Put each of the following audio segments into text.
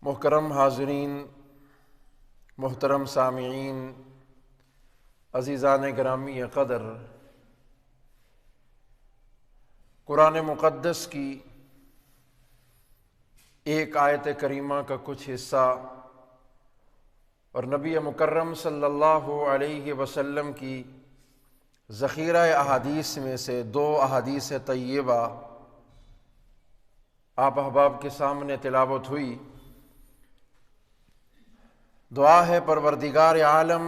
محترم حاضرین، محترم سامعین، عزیزان گرامی قدر، قرآن مقدس کی ایک آیت کریمہ کا کچھ حصہ اور نبی مکرم صلی اللہ علیہ وسلم کی ذخیرہ احادیث میں سے 2 احادیث طیبہ آپ احباب کے سامنے تلاوت ہوئی۔ دعا ہے پروردگار عالم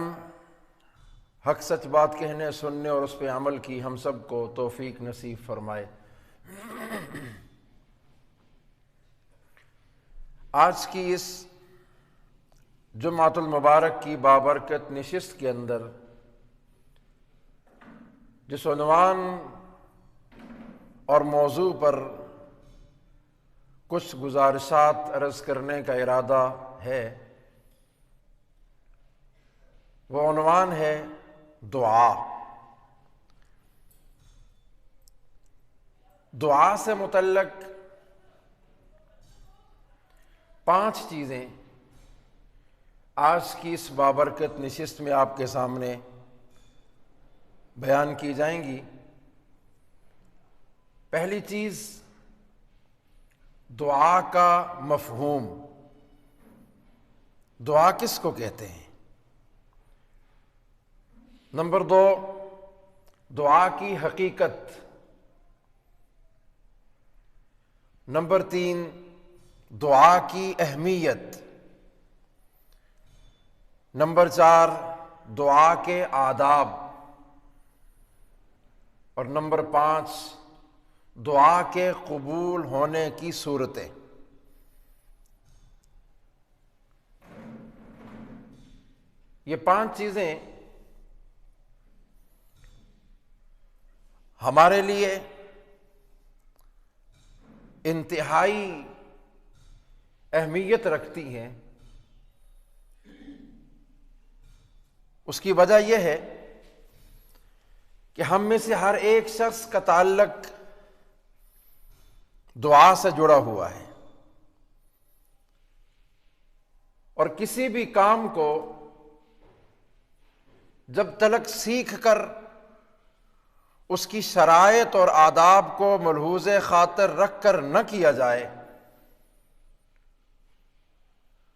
حق سچ بات کہنے، سننے اور اس پہ عمل کی ہم سب کو توفیق نصیب فرمائے۔ آج کی اس جمعۃ المبارک کی بابرکت نشست کے اندر جس عنوان اور موضوع پر کچھ گزارشات عرض کرنے کا ارادہ ہے، وہ عنوان ہے دعا۔ دعا سے متعلق 5 چیزیں آج کی اس بابرکت نشست میں آپ کے سامنے بیان کی جائیں گی۔ پہلی چیز، دعا کا مفہوم۔ دعا کس کو کہتے ہیں؟ نمبر 2، دعا کی حقیقت۔ نمبر 3، دعا کی اہمیت۔ نمبر 4، دعا کے آداب۔ اور نمبر 5، دعا کے قبول ہونے کی صورتیں۔ یہ 5 چیزیں ہمارے لیے انتہائی اہمیت رکھتی ہیں۔ اس کی وجہ یہ ہے کہ ہم میں سے ہر ایک شخص کا تعلق دعا سے جڑا ہوا ہے، اور کسی بھی کام کو جب تلک سیکھ کر اس کی شرائط اور آداب کو ملحوظ خاطر رکھ کر نہ کیا جائے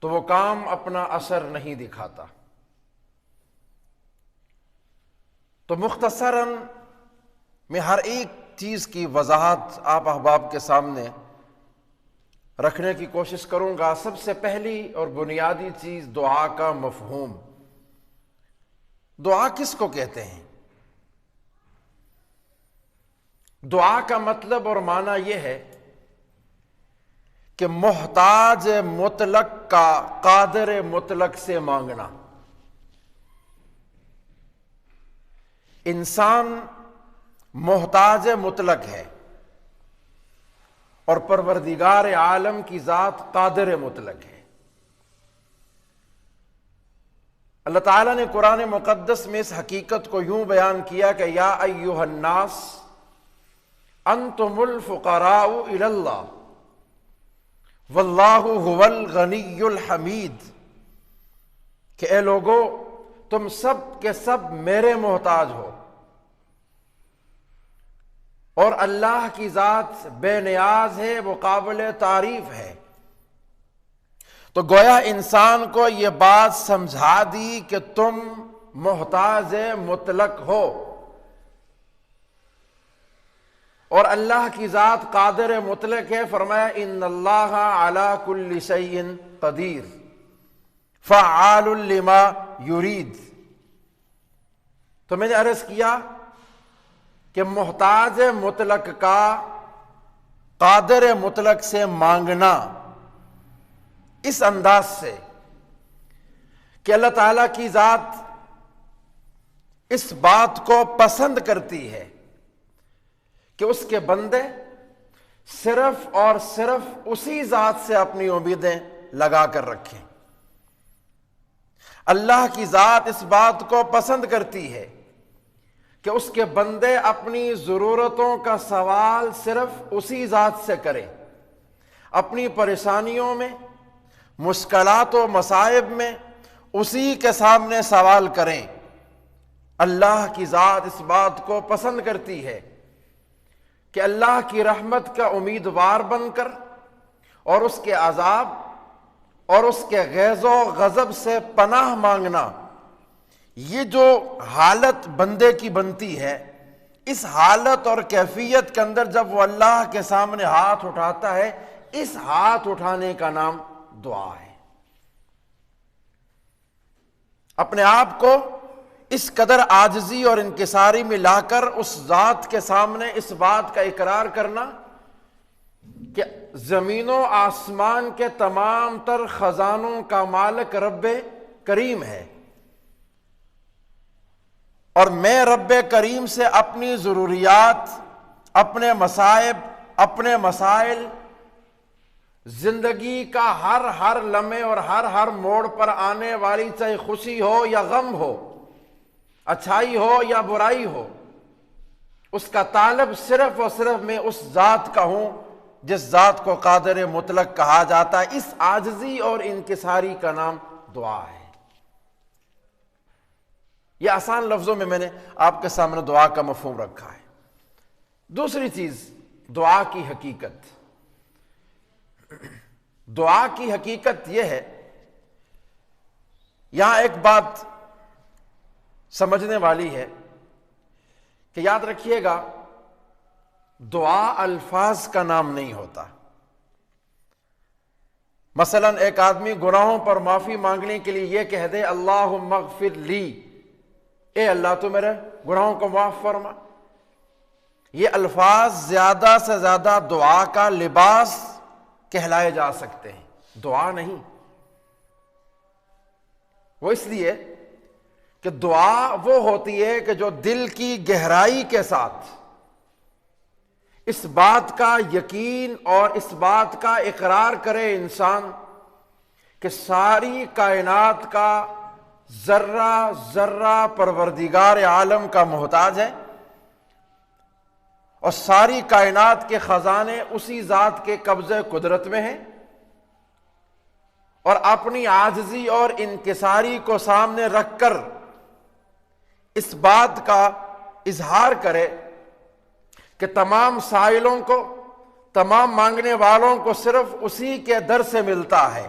تو وہ کام اپنا اثر نہیں دکھاتا۔ تو مختصراً میں ہر ایک چیز کی وضاحت آپ احباب کے سامنے رکھنے کی کوشش کروں گا۔ سب سے پہلی اور بنیادی چیز، دعا کا مفہوم۔ دعا کس کو کہتے ہیں؟ دعا کا مطلب اور معنی یہ ہے کہ محتاج مطلق کا قادر مطلق سے مانگنا۔ انسان محتاج مطلق ہے اور پروردگار عالم کی ذات قادر مطلق ہے۔ اللہ تعالیٰ نے قرآن مقدس میں اس حقیقت کو یوں بیان کیا کہ یا ایھا الناس انتم الفقراء الی اللہ واللہ هو الغنی الحمید، کہ اے لوگو تم سب کے سب میرے محتاج ہو اور اللہ کی ذات بے نیاز ہے، وہ قابل تعریف ہے۔ تو گویا انسان کو یہ بات سمجھا دی کہ تم محتاج مطلق ہو، اور اللہ کی ذات قادر مطلق ہے۔ فرمایا ان اللہ علی کل شیء قدیر فعال لما یرید۔ تو میں نے عرض کیا کہ محتاج مطلق کا قادر مطلق سے مانگنا اس انداز سے کہ اللہ تعالیٰ کی ذات اس بات کو پسند کرتی ہے کہ اس کے بندے صرف اور صرف اسی ذات سے اپنی امیدیں لگا کر رکھیں۔ اللہ کی ذات اس بات کو پسند کرتی ہے کہ اس کے بندے اپنی ضرورتوں کا سوال صرف اسی ذات سے کریں، اپنی پریشانیوں میں، مشکلات و مصائب میں اسی کے سامنے سوال کریں۔ اللہ کی ذات اس بات کو پسند کرتی ہے کہ اللہ کی رحمت کا امیدوار بن کر اور اس کے عذاب اور اس کے غیظ و غضب سے پناہ مانگنا، یہ جو حالت بندے کی بنتی ہے، اس حالت اور کیفیت کے اندر جب وہ اللہ کے سامنے ہاتھ اٹھاتا ہے، اس ہاتھ اٹھانے کا نام دعا ہے۔ اپنے آپ کو اس قدر عاجزی اور انکساری میں لا کر اس ذات کے سامنے اس بات کا اقرار کرنا کہ زمین و آسمان کے تمام تر خزانوں کا مالک رب کریم ہے، اور میں رب کریم سے اپنی ضروریات، اپنے مصائب، اپنے مسائل، زندگی کا ہر لمحے اور ہر موڑ پر آنے والی، چاہے خوشی ہو یا غم ہو، اچھائی ہو یا برائی ہو، اس کا طالب صرف اور صرف میں اس ذات کا ہوں جس ذات کو قادر مطلق کہا جاتا ہے۔ اس عاجزی اور انکساری کا نام دعا ہے۔ یہ آسان لفظوں میں نے آپ کے سامنے دعا کا مفہوم رکھا ہے۔ دوسری چیز، دعا کی حقیقت۔ دعا کی حقیقت یہ ہے، یہاں ایک بات سمجھنے والی ہے کہ یاد رکھیے گا، دعا الفاظ کا نام نہیں ہوتا۔ مثلا ایک آدمی گناہوں پر معافی مانگنے کے لیے یہ کہہ دے اللہم اغفر لی، اے اللہ تو میرے گناہوں کو معاف فرما، یہ الفاظ زیادہ سے زیادہ دعا کا لباس کہلائے جا سکتے ہیں، دعا نہیں۔ وہ اس لیے کہ دعا وہ ہوتی ہے کہ جو دل کی گہرائی کے ساتھ اس بات کا یقین اور اس بات کا اقرار کرے انسان کہ ساری کائنات کا ذرہ ذرہ پروردگار عالم کا محتاج ہے، اور ساری کائنات کے خزانے اسی ذات کے قبضے قدرت میں ہیں، اور اپنی عاجزی اور انکساری کو سامنے رکھ کر اس بات کا اظہار کرے کہ تمام سائلوں کو، تمام مانگنے والوں کو صرف اسی کے در سے ملتا ہے،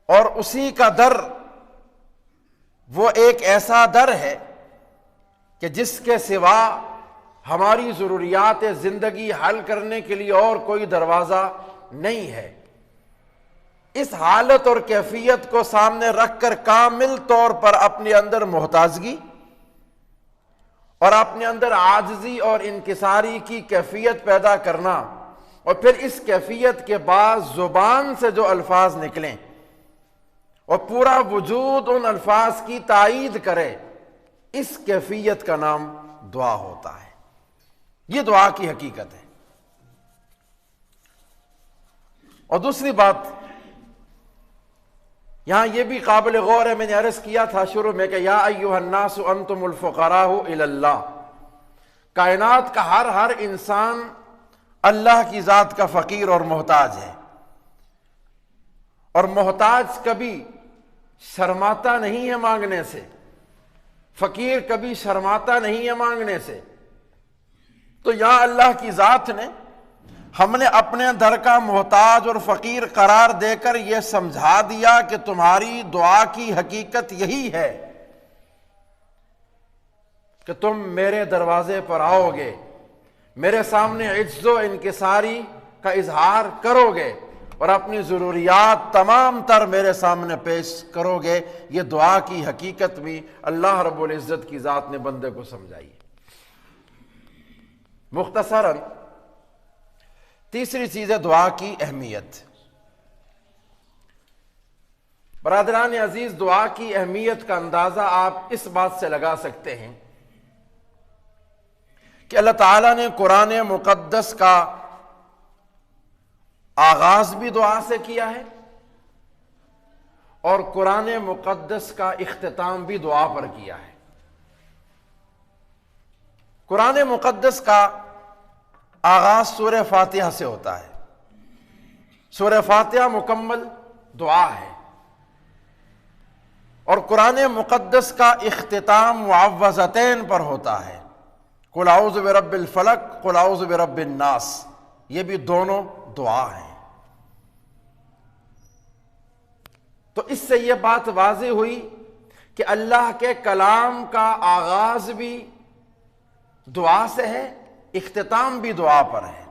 اور اسی کا در وہ ایک ایسا در ہے کہ جس کے سوا ہماری ضروریات زندگی حل کرنے کے لیے اور کوئی دروازہ نہیں ہے۔ اس حالت اور کیفیت کو سامنے رکھ کر کامل طور پر اپنے اندر محتاجگی اور اپنے اندر عاجزی اور انکساری کی کیفیت پیدا کرنا، اور پھر اس کیفیت کے بعد زبان سے جو الفاظ نکلیں اور پورا وجود ان الفاظ کی تائید کرے، اس کیفیت کا نام دعا ہوتا ہے۔ یہ دعا کی حقیقت ہے۔ اور دوسری بات یہاں یہ بھی قابل غور ہے، میں نے عرض کیا تھا شروع میں کہ یا ایھا الناس انتم الفقراء الی اللہ، کائنات کا ہر انسان اللہ کی ذات کا فقیر اور محتاج ہے، اور محتاج کبھی شرماتا نہیں ہے مانگنے سے، فقیر کبھی شرماتا نہیں ہے مانگنے سے۔ تو یہاں اللہ کی ذات نے ہم نے اپنے در کا محتاج اور فقیر قرار دے کر یہ سمجھا دیا کہ تمہاری دعا کی حقیقت یہی ہے کہ تم میرے دروازے پر آؤ گے، میرے سامنے عجز و انکساری کا اظہار کرو گے، اور اپنی ضروریات تمام تر میرے سامنے پیش کرو گے۔ یہ دعا کی حقیقت بھی اللہ رب العزت کی ذات نے بندے کو سمجھائی۔ مختصراً تیسری چیز ہے دعا کی اہمیت۔ برادران عزیز، دعا کی اہمیت کا اندازہ آپ اس بات سے لگا سکتے ہیں کہ اللہ تعالیٰ نے قرآن مقدس کا آغاز بھی دعا سے کیا ہے، اور قرآن مقدس کا اختتام بھی دعا پر کیا ہے۔ قرآن مقدس کا آغاز سورہ فاتحہ سے ہوتا ہے۔ سورہ فاتحہ مکمل دعا ہے، اور قرآن مقدس کا اختتام معوذتین پر ہوتا ہے، قل اعوذ برب الفلق، قل اعوذ برب الناس، یہ بھی دونوں دعا ہیں۔ تو اس سے یہ بات واضح ہوئی کہ اللہ کے کلام کا آغاز بھی دعا سے ہے، اختتام بھی دعا پر ہے۔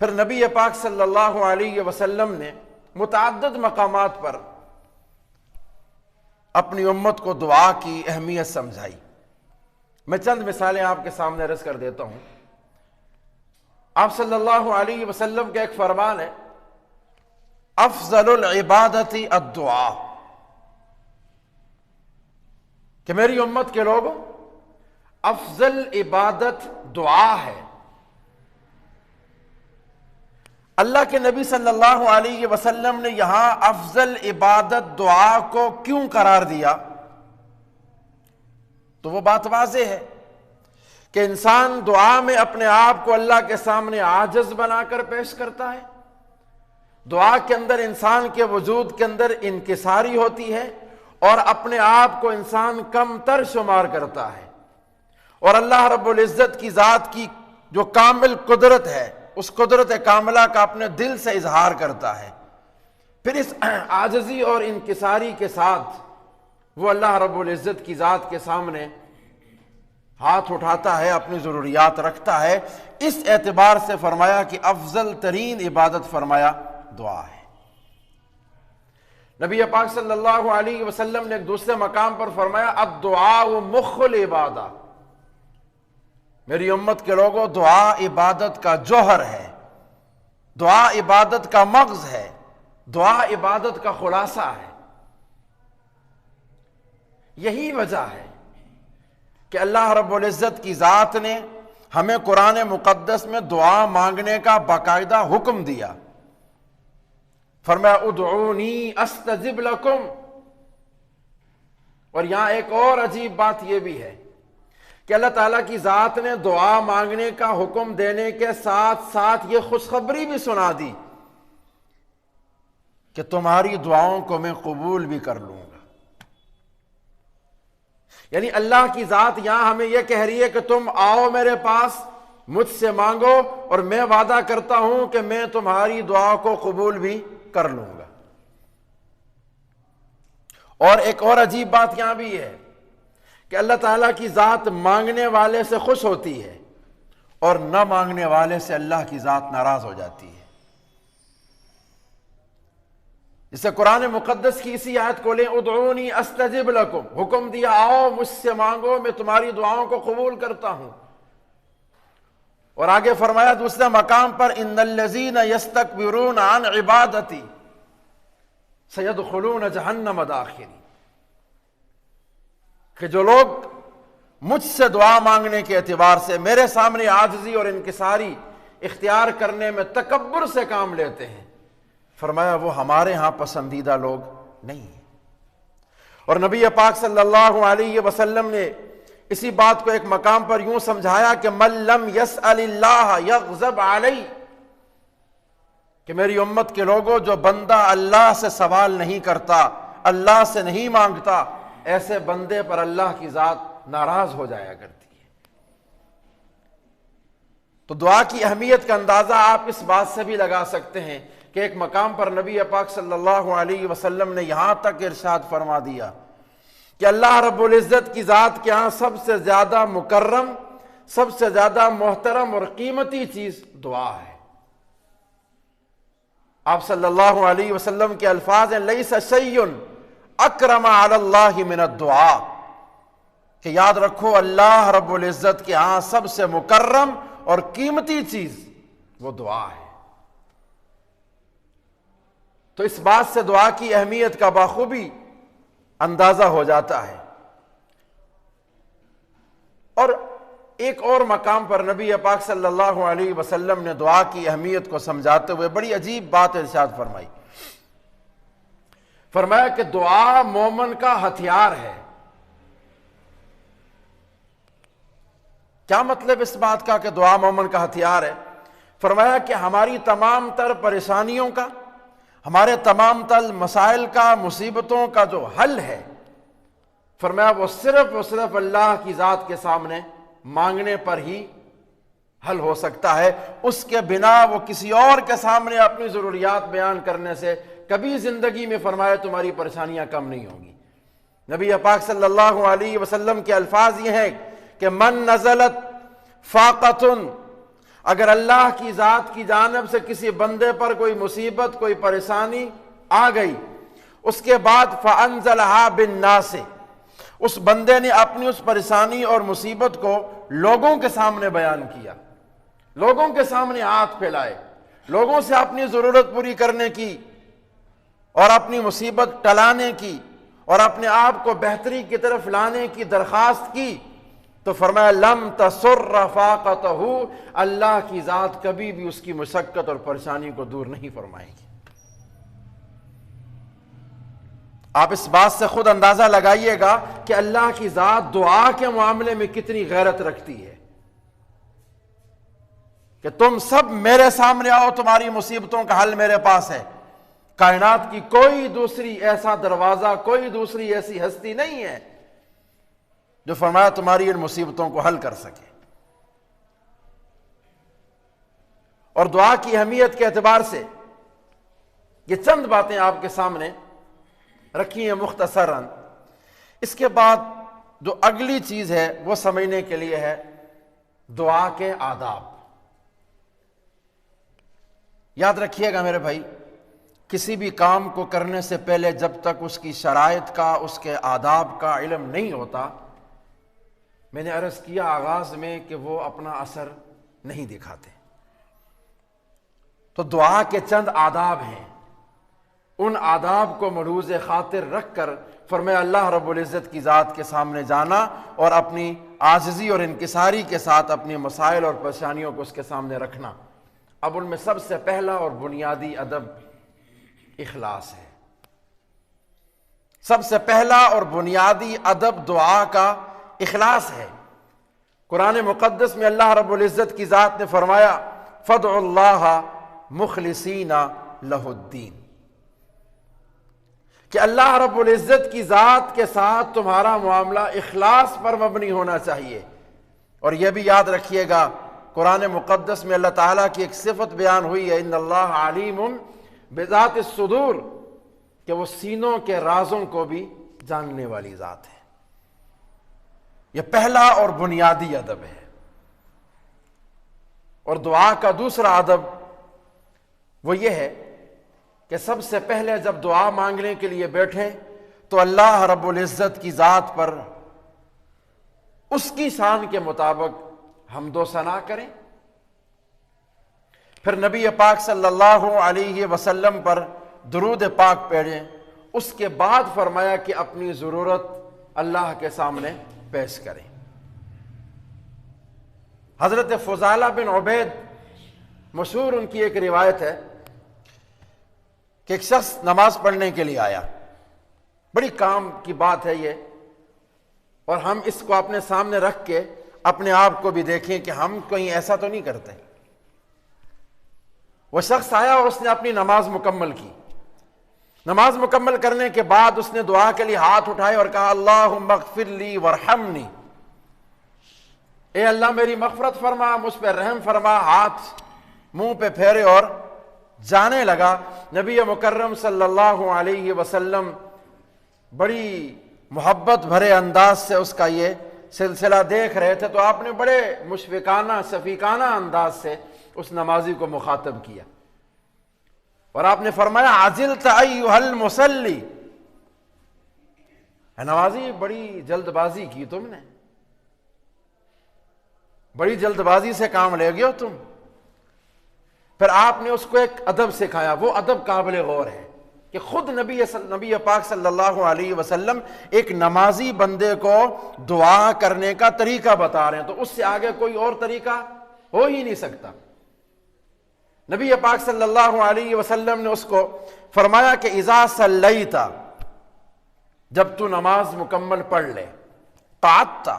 پھر نبی پاک صلی اللہ علیہ وسلم نے متعدد مقامات پر اپنی امت کو دعا کی اہمیت سمجھائی۔ میں چند مثالیں آپ کے سامنے عرض کر دیتا ہوں۔ آپ صلی اللہ علیہ وسلم کا ایک فرمان ہے، افضل العبادت الدعاء، کہ میری امت کے لوگوں افضل عبادت دعا ہے۔ اللہ کے نبی صلی اللہ علیہ وسلم نے یہاں افضل عبادت دعا کو کیوں قرار دیا؟ تو وہ بات واضح ہے کہ انسان دعا میں اپنے آپ کو اللہ کے سامنے عاجز بنا کر پیش کرتا ہے۔ دعا کے اندر انسان کے وجود کے اندر انکساری ہوتی ہے، اور اپنے آپ کو انسان کم تر شمار کرتا ہے، اور اللہ رب العزت کی ذات کی جو کامل قدرت ہے، اس قدرت کاملہ کا اپنے دل سے اظہار کرتا ہے۔ پھر اس عاجزی اور انکساری کے ساتھ وہ اللہ رب العزت کی ذات کے سامنے ہاتھ اٹھاتا ہے، اپنی ضروریات رکھتا ہے۔ اس اعتبار سے فرمایا کہ افضل ترین عبادت فرمایا دعا ہے۔ نبی پاک صلی اللہ علیہ وسلم نے ایک دوسرے مقام پر فرمایا الدعاء مخ العبادہ، میری امت کے لوگوں دعا عبادت کا جوہر ہے، دعا عبادت کا مغز ہے، دعا عبادت کا خلاصہ ہے۔ یہی وجہ ہے کہ اللہ رب العزت کی ذات نے ہمیں قرآن مقدس میں دعا مانگنے کا باقاعدہ حکم دیا۔ فرمایا ادعونی استجب لکم، اور یہاں ایک اور عجیب بات یہ بھی ہے کہ اللہ تعالیٰ کی ذات نے دعا مانگنے کا حکم دینے کے ساتھ ساتھ یہ خوشخبری بھی سنا دی کہ تمہاری دعاؤں کو میں قبول بھی کر لوں گا۔ یعنی اللہ کی ذات یہاں ہمیں یہ کہہ رہی ہے کہ تم آؤ میرے پاس، مجھ سے مانگو، اور میں وعدہ کرتا ہوں کہ میں تمہاری دعا کو قبول بھی کر لوں گا۔ اور ایک اور عجیب بات یہاں بھی ہے کہ اللہ تعالیٰ کی ذات مانگنے والے سے خوش ہوتی ہے، اور نہ مانگنے والے سے اللہ کی ذات ناراض ہو جاتی ہے۔ اسے قرآن مقدس کی اسی آیت کو لیں، ادعونی استجب لکم، حکم دیا آؤ مجھ سے مانگو، میں تمہاری دعاؤں کو قبول کرتا ہوں۔ اور آگے فرمایا دوسرے مقام پر ان الذین یستکبرون عن عبادتی سیدخلون جہنم داخرین، کہ جو لوگ مجھ سے دعا مانگنے کے اعتبار سے میرے سامنے عاجزی اور انکساری اختیار کرنے میں تکبر سے کام لیتے ہیں، فرمایا وہ ہمارے ہاں پسندیدہ لوگ نہیں ہیں۔ اور نبی پاک صلی اللہ علیہ وسلم نے اسی بات کو ایک مقام پر یوں سمجھایا کہ من لم یسأل اللہ یغضب علیہ، کہ میری امت کے لوگوں جو بندہ اللہ سے سوال نہیں کرتا، اللہ سے نہیں مانگتا، ایسے بندے پر اللہ کی ذات ناراض ہو جایا کرتی ہے۔ تو دعا کی اہمیت کا اندازہ آپ اس بات سے بھی لگا سکتے ہیں کہ ایک مقام پر نبی پاک صلی اللہ علیہ وسلم نے یہاں تک ارشاد فرما دیا کہ اللہ رب العزت کی ذات کے ہاں سب سے زیادہ مکرم، سب سے زیادہ محترم اور قیمتی چیز دعا ہے۔ آپ صلی اللہ علیہ وسلم کے الفاظ ہیں لیس شیء اکرم علی اللہ من الدعاء، کہ یاد رکھو اللہ رب العزت کے ہاں سب سے مکرم اور قیمتی چیز وہ دعا ہے۔ تو اس بات سے دعا کی اہمیت کا بخوبی اندازہ ہو جاتا ہے۔ اور ایک اور مقام پر نبی پاک صلی اللہ علیہ وسلم نے دعا کی اہمیت کو سمجھاتے ہوئے بڑی عجیب بات ارشاد فرمائی۔ فرمایا کہ دعا مومن کا ہتھیار ہے۔ کیا مطلب اس بات کا کہ دعا مومن کا ہتھیار ہے؟ فرمایا کہ ہماری تمام تر پریشانیوں کا، ہمارے تمام تر مسائل کا، مصیبتوں کا جو حل ہے، فرمایا وہ صرف اللہ کی ذات کے سامنے مانگنے پر ہی حل ہو سکتا ہے۔ اس کے بنا وہ کسی اور کے سامنے اپنی ضروریات بیان کرنے سے کبھی زندگی میں فرمایا تمہاری پریشانیاں کم نہیں ہوں گی۔ نبی پاک صلی اللہ علیہ وسلم کے الفاظ یہ ہیں کہ من نزلت فاقتن، اگر اللہ کی ذات کی جانب سے کسی بندے پر کوئی مصیبت، کوئی پریشانی آ گئی، اس کے بعد فانزلھا بالناس، اس بندے نے اپنی اس پریشانی اور مصیبت کو لوگوں کے سامنے بیان کیا، لوگوں کے سامنے ہاتھ پھیلائے، لوگوں سے اپنی ضرورت پوری کرنے کی اور اپنی مصیبت ٹلانے کی اور اپنے آپ کو بہتری کی طرف لانے کی درخواست کی، تو فرمایا لم تسر فاقتہ، اللہ کی ذات کبھی بھی اس کی مشقت اور پریشانی کو دور نہیں فرمائے گی۔ آپ اس بات سے خود اندازہ لگائیے گا کہ اللہ کی ذات دعا کے معاملے میں کتنی غیرت رکھتی ہے کہ تم سب میرے سامنے آؤ، تمہاری مصیبتوں کا حل میرے پاس ہے۔ کائنات کی کوئی دوسری ایسا دروازہ، کوئی دوسری ایسی ہستی نہیں ہے جو فرمایا تمہاری ان مصیبتوں کو حل کر سکے۔ اور دعا کی اہمیت کے اعتبار سے یہ چند باتیں آپ کے سامنے رکھی ہیں مختصراً۔ اس کے بعد جو اگلی چیز ہے وہ سمجھنے کے لیے ہے دعا کے آداب۔ یاد رکھیے گا میرے بھائی، کسی بھی کام کو کرنے سے پہلے جب تک اس کی شرائط کا، اس کے آداب کا علم نہیں ہوتا، میں نے عرض کیا آغاز میں کہ وہ اپنا اثر نہیں دکھاتے۔ تو دعا کے چند آداب ہیں، ان آداب کو ملحوظ خاطر رکھ کر فرمایا اللہ رب العزت کی ذات کے سامنے جانا اور اپنی عاجزی اور انکساری کے ساتھ اپنی مسائل اور پریشانیوں کو اس کے سامنے رکھنا۔ اب ان میں سب سے پہلا اور بنیادی ادب اخلاص ہے۔ سب سے پہلا اور بنیادی ادب دعا کا اخلاص ہے۔ قرآن مقدس میں اللہ رب العزت کی ذات نے فرمایا فادعوا اللہ مخلصین لہ الدین، کہ اللہ رب العزت کی ذات کے ساتھ تمہارا معاملہ اخلاص پر مبنی ہونا چاہیے۔ اور یہ بھی یاد رکھیے گا قرآن مقدس میں اللہ تعالیٰ کی ایک صفت بیان ہوئی ہے ان اللہ علیم بذات الصدور، کہ وہ سینوں کے رازوں کو بھی جاننے والی ذات ہے۔ یہ پہلا اور بنیادی ادب ہے۔ اور دعا کا دوسرا ادب وہ یہ ہے کہ سب سے پہلے جب دعا مانگنے کے لیے بیٹھیں تو اللہ رب العزت کی ذات پر اس کی شان کے مطابق حمد و ثنا کریں، پھر نبی پاک صلی اللہ علیہ وسلم پر درود پاک پڑھیں، اس کے بعد فرمایا کہ اپنی ضرورت اللہ کے سامنے پیش کریں۔ حضرت فضالہ بن عبید، مشہور ان کی ایک روایت ہے کہ ایک شخص نماز پڑھنے کے لیے آیا، بڑی کام کی بات ہے یہ، اور ہم اس کو اپنے سامنے رکھ کے اپنے آپ کو بھی دیکھیں کہ ہم کہیں ایسا تو نہیں کرتے۔ وہ شخص آیا اور اس نے اپنی نماز مکمل کی۔ نماز مکمل کرنے کے بعد اس نے دعا کے لیے ہاتھ اٹھائے اور کہا اللہم اغفر لی وارحمنی، اے اللہ میری مغفرت فرما، مجھ پہ رحم فرما۔ ہاتھ منہ پہ پھیرے اور جانے لگا۔ نبی مکرم صلی اللہ علیہ وسلم بڑی محبت بھرے انداز سے اس کا یہ سلسلہ دیکھ رہے تھے، تو آپ نے بڑے مشفقانہ شفیقانہ انداز سے اس نمازی کو مخاطب کیا اور آپ نے فرمایا عجلت ایھا المصلی، اے نمازی بڑی جلد بازی کی تم نے، بڑی جلد بازی سے کام لے گئے ہو تم۔ پھر آپ نے اس کو ایک ادب سکھایا، وہ ادب قابل غور ہے کہ خود نبی پاک صلی اللہ علیہ وسلم ایک نمازی بندے کو دعا کرنے کا طریقہ بتا رہے ہیں، تو اس سے آگے کوئی اور طریقہ ہو ہی نہیں سکتا۔ نبی پاک صلی اللہ علیہ وسلم نے اس کو فرمایا کہ اذا صلیت، جب تو نماز مکمل پڑھ لے، قعدت،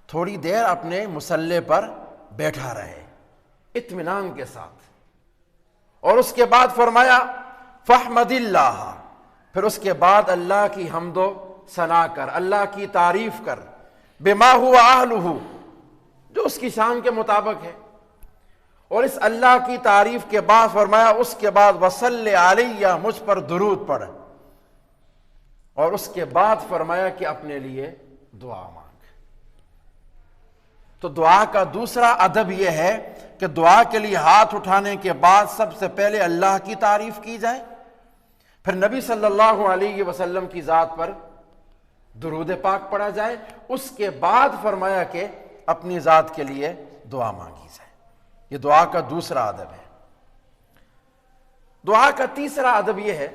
تھوڑی دیر اپنے مصلی پر بیٹھا رہے، اطمینان کے ساتھ. اور اس کے بعد فرمایا فاحمد اللہ، پھر اس کے بعد اللہ کی حمد و ثنا کر، اللہ کی تعریف کر، بما هو اہلہ، جو اس کی شان کے مطابق ہے. اور اس اللہ کی تعریف کے بعد فرمایا اس کے بعد وصلی علیہ، مجھ پر درود پڑھ. اور اس کے بعد فرمایا کہ اپنے لیے دعا مانگ. تو دعا کا دوسرا ادب یہ ہے کہ دعا کے لیے ہاتھ اٹھانے کے بعد سب سے پہلے اللہ کی تعریف کی جائے، پھر نبی صلی اللہ علیہ وسلم کی ذات پر درود پاک پڑھا جائے، اس کے بعد فرمایا کہ اپنی ذات کے لیے دعا مانگی جائے. یہ دعا کا دوسرا ادب ہے. دعا کا تیسرا ادب یہ ہے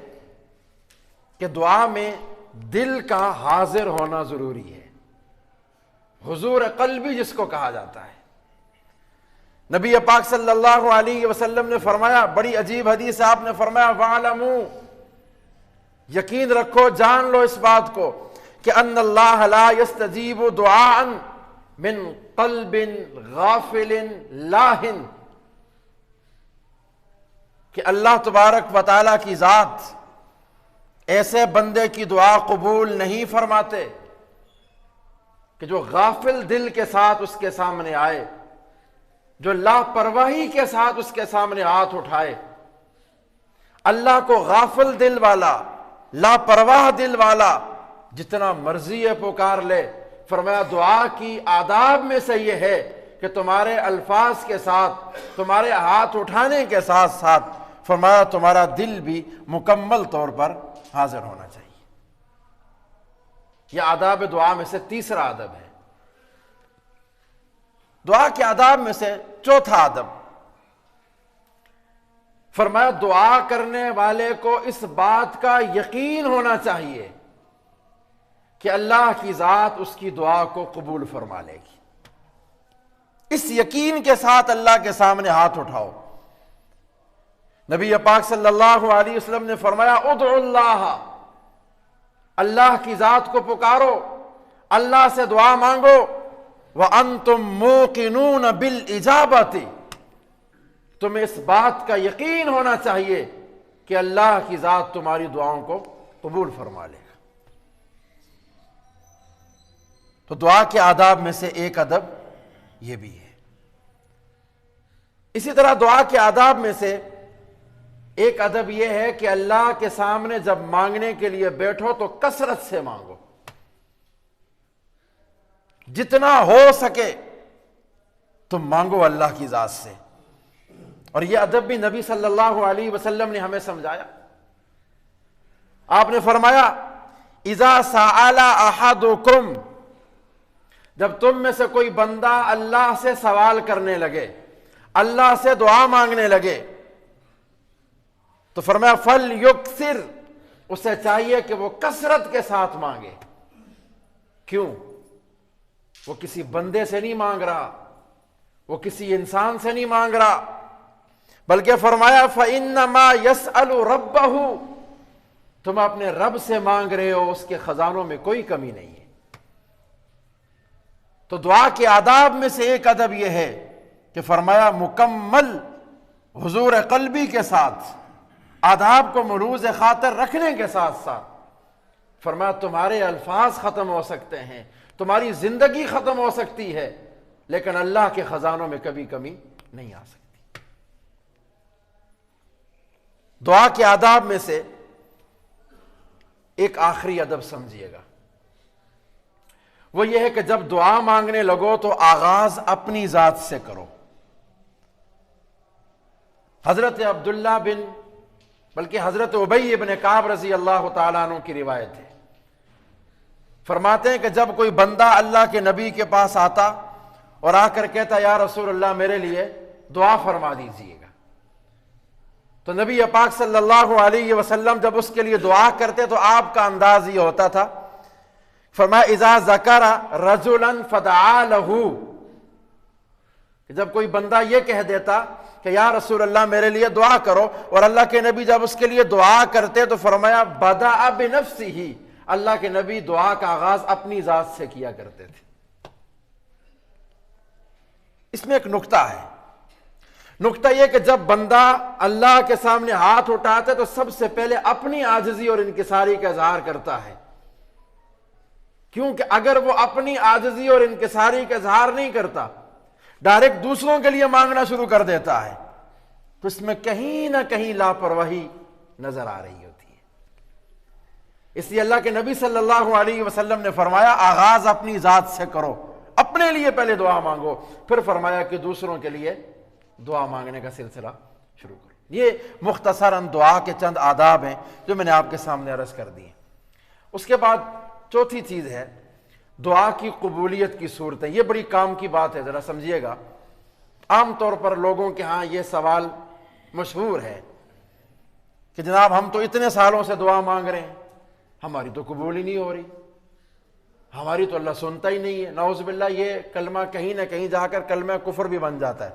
کہ دعا میں دل کا حاضر ہونا ضروری ہے، حضور قلبی جس کو کہا جاتا ہے. نبی پاک صلی اللہ علیہ وسلم نے فرمایا، بڑی عجیب حدیث آپ نے فرمایا وَعْلَمُوا، یقین رکھو، جان لو اس بات کو کہ ان اللہ لا يستجیب دعاء من قلب غافل لاہن، کہ اللہ تبارک و تعالیٰ کی ذات ایسے بندے کی دعا قبول نہیں فرماتے کہ جو غافل دل کے ساتھ اس کے سامنے آئے، جو لاپرواہی کے ساتھ اس کے سامنے ہاتھ اٹھائے. اللہ کو غافل دل والا، لاپرواہ دل والا جتنا مرضی ہے پکار لے. فرمایا دعا کی آداب میں سے یہ ہے کہ تمہارے الفاظ کے ساتھ، تمہارے ہاتھ اٹھانے کے ساتھ ساتھ فرمایا تمہارا دل بھی مکمل طور پر حاضر ہونا چاہیے. یہ آداب دعا میں سے تیسرا ادب ہے. دعا کے آداب میں سے چوتھا ادب فرمایا دعا کرنے والے کو اس بات کا یقین ہونا چاہیے کہ اللہ کی ذات اس کی دعا کو قبول فرما لے گی. اس یقین کے ساتھ اللہ کے سامنے ہاتھ اٹھاؤ. نبی پاک صلی اللہ علیہ وسلم نے فرمایا ادعوا اللہ، اللہ کی ذات کو پکارو، اللہ سے دعا مانگو، وَأَنْتُمْ مُوقِنُونَ بِالْإِجَابَةِ، تمہیں اس بات کا یقین ہونا چاہیے کہ اللہ کی ذات تمہاری دعاؤں کو قبول فرما لے گا. تو دعا کے آداب میں سے ایک ادب یہ بھی ہے. اسی طرح دعا کے آداب میں سے ایک ادب یہ ہے کہ اللہ کے سامنے جب مانگنے کے لیے بیٹھو تو کثرت سے مانگو، جتنا ہو سکے تم مانگو اللہ کی ذات سے. اور یہ ادب بھی نبی صلی اللہ علیہ وسلم نے ہمیں سمجھایا. آپ نے فرمایا اذا سأل احدکم، جب تم میں سے کوئی بندہ اللہ سے سوال کرنے لگے، اللہ سے دعا مانگنے لگے، تو فرمایا فَلْيُكْثِرْ، اسے چاہیے کہ وہ کثرت کے ساتھ مانگے. کیوں؟ وہ کسی بندے سے نہیں مانگ رہا، وہ کسی انسان سے نہیں مانگ رہا، بلکہ فرمایا فَإِنَّمَا يَسْأَلُ رَبَّهُ، تم اپنے رب سے مانگ رہے ہو، اس کے خزانوں میں کوئی کمی نہیں ہے. تو دعا کے آداب میں سے ایک ادب یہ ہے کہ فرمایا مکمل حضور قلبی کے ساتھ، آداب کو ملوز خاطر رکھنے کے ساتھ ساتھ فرمایا تمہارے الفاظ ختم ہو سکتے ہیں، تمہاری زندگی ختم ہو سکتی ہے، لیکن اللہ کے خزانوں میں کبھی کمی نہیں آ سکتی. دعا کے آداب میں سے ایک آخری ادب سمجھیے گا، وہ یہ ہے کہ جب دعا مانگنے لگو تو آغاز اپنی ذات سے کرو. حضرت عبداللہ بن بلکہ حضرت ابی بن کعب رضی اللہ تعالیٰ عنہ کی روایت ہے، فرماتے ہیں کہ جب کوئی بندہ اللہ کے نبی کے پاس آتا اور آ کر کہتا یا رسول اللہ میرے لیے دعا فرما دیجیے گا، تو نبی پاک صلی اللہ علیہ وسلم جب اس کے لیے دعا کرتے تو آپ کا انداز یہ ہوتا تھا، فرمایا اذا ذکر رجلا فدعا له، کہ جب کوئی بندہ یہ کہہ دیتا کہ یا رسول اللہ میرے لیے دعا کرو، اور اللہ کے نبی جب اس کے لیے دعا کرتے تو فرمایا بدأ بنفسہ، اللہ کے نبی دعا کا آغاز اپنی ذات سے کیا کرتے تھے. اس میں ایک نکتہ ہے، نقطہ یہ کہ جب بندہ اللہ کے سامنے ہاتھ اٹھاتا ہے تو سب سے پہلے اپنی عاجزی اور انکساری کا اظہار کرتا ہے، کیونکہ اگر وہ اپنی عاجزی اور انکساری کا اظہار نہیں کرتا، ڈائریکٹ دوسروں کے لیے مانگنا شروع کر دیتا ہے، تو اس میں کہیں نہ کہیں لاپرواہی نظر آ رہی ہوتی ہے۔ اس لیے اللہ کے نبی صلی اللہ علیہ وسلم نے فرمایا آغاز اپنی ذات سے کرو، اپنے لیے پہلے دعا مانگو، پھر فرمایا کہ دوسروں کے لیے دعا مانگنے کا سلسلہ شروع کرو۔ یہ مختصراً دعا کے چند آداب ہیں جو میں نے آپ کے سامنے عرض کر دی ہیں۔ اس کے بعد چوتھی چیز ہے دعا کی قبولیت کی صورتیں۔ یہ بڑی کام کی بات ہے، ذرا سمجھیے گا۔ عام طور پر لوگوں کے ہاں یہ سوال مشہور ہے کہ جناب ہم تو اتنے سالوں سے دعا مانگ رہے ہیں، ہماری تو قبول ہی نہیں ہو رہی، ہماری تو اللہ سنتا ہی نہیں ہے۔ نعوذ باللہ، یہ کلمہ کہیں نہ کہیں جا کر کلمہ کفر بھی بن جاتا ہے۔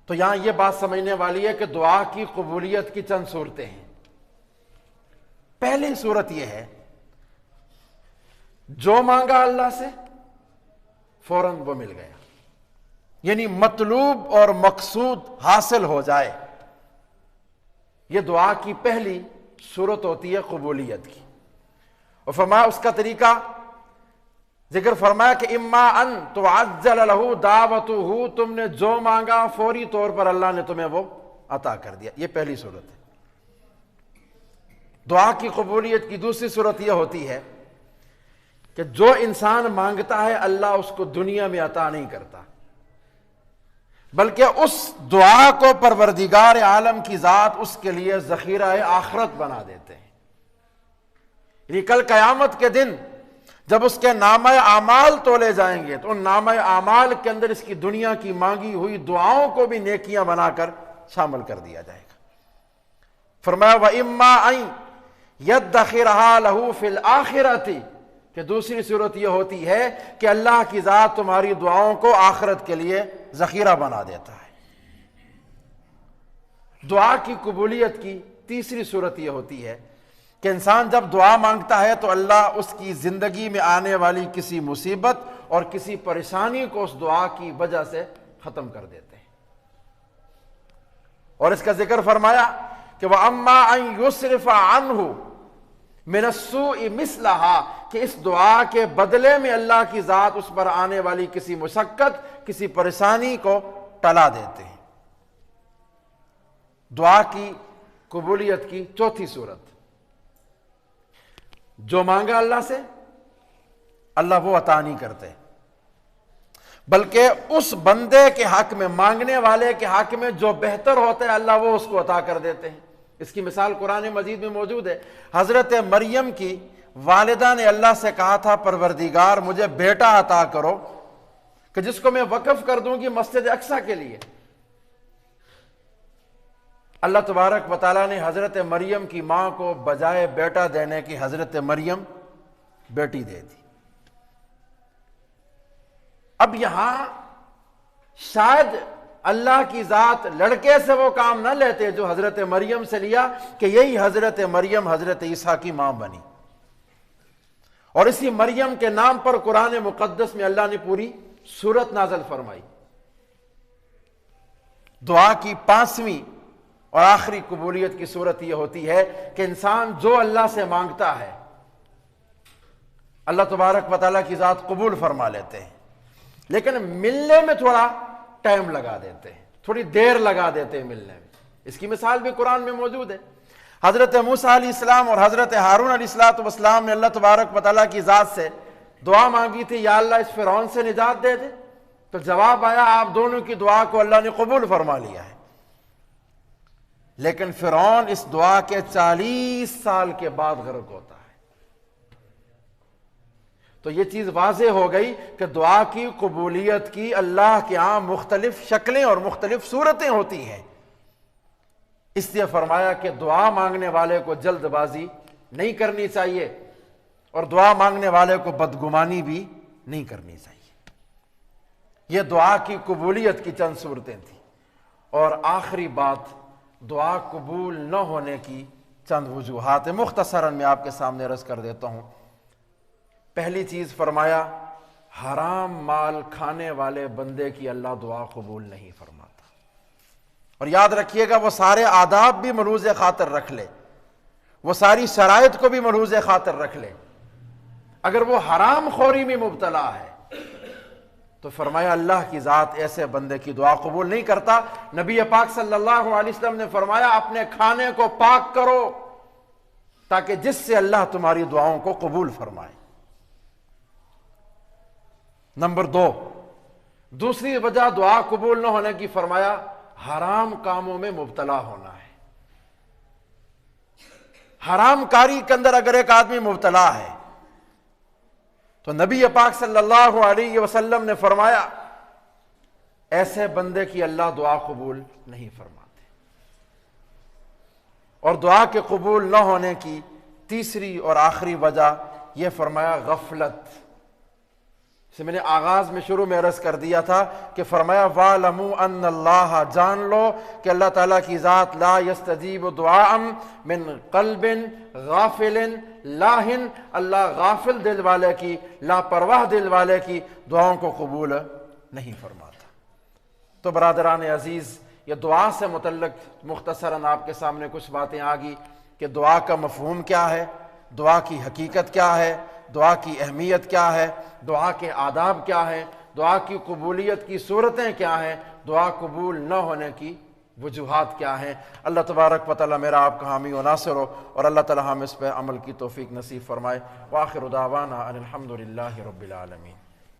تو یہاں یہ بات سمجھنے والی ہے کہ دعا کی قبولیت کی چند صورتیں ہیں۔ پہلی صورت یہ ہے جو مانگا اللہ سے فوراً وہ مل گیا، یعنی مطلوب اور مقصود حاصل ہو جائے، یہ دعا کی پہلی صورت ہوتی ہے قبولیت کی۔ اور فرمایا اس کا طریقہ ذکر فرمایا کہ اما ان تعجل لہ دعوتہ، تم نے جو مانگا فوری طور پر اللہ نے تمہیں وہ عطا کر دیا۔ یہ پہلی صورت ہے۔ دعا کی قبولیت کی دوسری صورت یہ ہوتی ہے کہ جو انسان مانگتا ہے اللہ اس کو دنیا میں عطا نہیں کرتا، بلکہ اس دعا کو پروردگار عالم کی ذات اس کے لیے ذخیرہ آخرت بنا دیتے ہیں۔ یعنی کل قیامت کے دن جب اس کے نامہ اعمال تولے جائیں گے تو ان نامہ اعمال کے اندر اس کی دنیا کی مانگی ہوئی دعاؤں کو بھی نیکیاں بنا کر شامل کر دیا جائے گا۔ فرمایا وَإِمَّا أَن يَدَّخِرَهَا لَهُ فِي الْآخِرَةِ، کہ دوسری صورت یہ ہوتی ہے کہ اللہ کی ذات تمہاری دعاؤں کو آخرت کے لیے ذخیرہ بنا دیتا ہے۔ دعا کی قبولیت کی تیسری صورت یہ ہوتی ہے کہ انسان جب دعا مانگتا ہے تو اللہ اس کی زندگی میں آنے والی کسی مصیبت اور کسی پریشانی کو اس دعا کی وجہ سے ختم کر دیتے ہیں۔ اور اس کا ذکر فرمایا کہ وَأَمَّا أَن يُصْرِفَ عَنْهُ مِنَ السُّوءِ مِثْلَهَا، کہ اس دعا کے بدلے میں اللہ کی ذات اس پر آنے والی کسی مشقت، کسی پریشانی کو ٹلا دیتے ہیں۔ دعا کی قبولیت کی چوتھی صورت، جو مانگا اللہ سے اللہ وہ عطا نہیں کرتے، بلکہ اس بندے کے حق میں، مانگنے والے کے حق میں جو بہتر ہوتا ہے اللہ وہ اس کو عطا کر دیتے ہیں۔ اس کی مثال قرآن مجید میں موجود ہے۔ حضرت مریم کی والدہ نے اللہ سے کہا تھا پروردگار مجھے بیٹا عطا کرو کہ جس کو میں وقف کر دوں گی مسجد اقصیٰ کے لیے۔ اللہ تبارک و تعالیٰ نے حضرت مریم کی ماں کو بجائے بیٹا دینے کی حضرت مریم بیٹی دے دی۔ اب یہاں شاید اللہ کی ذات لڑکے سے وہ کام نہ لیتے جو حضرت مریم سے لیا کہ یہی حضرت مریم حضرت عیسیٰ کی ماں بنی، اور اسی مریم کے نام پر قرآن مقدس میں اللہ نے پوری سورت نازل فرمائی۔ دعا کی پانچویں اور آخری قبولیت کی صورت یہ ہوتی ہے کہ انسان جو اللہ سے مانگتا ہے اللہ تبارک و تعالیٰ کی ذات قبول فرما لیتے ہیں، لیکن ملنے میں تھوڑا ٹائم لگا دیتے ہیں، تھوڑی دیر لگا دیتے ہیں ملنے میں۔ اس کی مثال بھی قرآن میں موجود ہے۔ حضرت موسیٰ علیہ السلام اور حضرت ہارون علیہ السلام نے اللہ تبارک و تعالیٰ کی ذات سے دعا مانگی تھی یا اللہ اس فرعون سے نجات دے دے، تو جواب آیا آپ دونوں کی دعا کو اللہ نے قبول فرما لیا ہے۔ لیکن فرعون اس دعا کے 40 سال کے بعد غرق ہوتا ہے۔ تو یہ چیز واضح ہو گئی کہ دعا کی قبولیت کی اللہ کے ہاں مختلف شکلیں اور مختلف صورتیں ہوتی ہیں۔ اس لیے فرمایا کہ دعا مانگنے والے کو جلد بازی نہیں کرنی چاہیے اور دعا مانگنے والے کو بدگمانی بھی نہیں کرنی چاہیے۔ یہ دعا کی قبولیت کی چند صورتیں تھیں۔ اور آخری بات، دعا قبول نہ ہونے کی چند وجوہات ہیں، مختصراً میں آپ کے سامنے عرض کر دیتا ہوں۔ پہلی چیز فرمایا حرام مال کھانے والے بندے کی اللہ دعا قبول نہیں فرماتا۔ اور یاد رکھیے گا، وہ سارے آداب بھی ملحوظ خاطر رکھ لے، وہ ساری شرائط کو بھی ملحوظ خاطر رکھ لے، اگر وہ حرام خوری میں مبتلا ہے تو فرمایا اللہ کی ذات ایسے بندے کی دعا قبول نہیں کرتا۔ نبی پاک صلی اللہ علیہ وسلم نے فرمایا اپنے کھانے کو پاک کرو تاکہ جس سے اللہ تمہاری دعاؤں کو قبول فرمائے۔ نمبر 2، دوسری وجہ دعا قبول نہ ہونے کی فرمایا حرام کاموں میں مبتلا ہونا ہے۔ حرام کاری کے اندر اگر ایک آدمی مبتلا ہے تو نبی پاک صلی اللہ علیہ وسلم نے فرمایا ایسے بندے کی اللہ دعا قبول نہیں فرماتے۔ اور دعا کے قبول نہ ہونے کی تیسری اور آخری وجہ یہ فرمایا غفلت سے میں نے آغاز میں شروع میں عرض کر دیا تھا کہ فرمایا وَاعْلَمُوا أَنَّ اللَّهَ، جان لو کہ اللہ تعالیٰ کی ذات لا يستجیب دعاء من قلب غافل لاہن، اللہ غافل دل والے کی، لاپرواہ دل والے کی دعاؤں کو قبول نہیں فرماتا۔ تو برادران عزیز، یہ دعا سے متعلق مختصراً آپ کے سامنے کچھ باتیں آ گئی کہ دعا کا مفہوم کیا ہے، دعا کی حقیقت کیا ہے، دعا کی اہمیت کیا ہے، دعا کے آداب کیا ہیں، دعا کی قبولیت کی صورتیں کیا ہیں، دعا قبول نہ ہونے کی وجوہات کیا ہیں۔ اللہ تبارک و تعالیٰ میرا آپ کا حامی و ناصر ہو، اور اللہ تعالیٰ ہم اس پہ عمل کی توفیق نصیب فرمائے۔ وآخر دعوانا ان الحمد للہ رب العالمین۔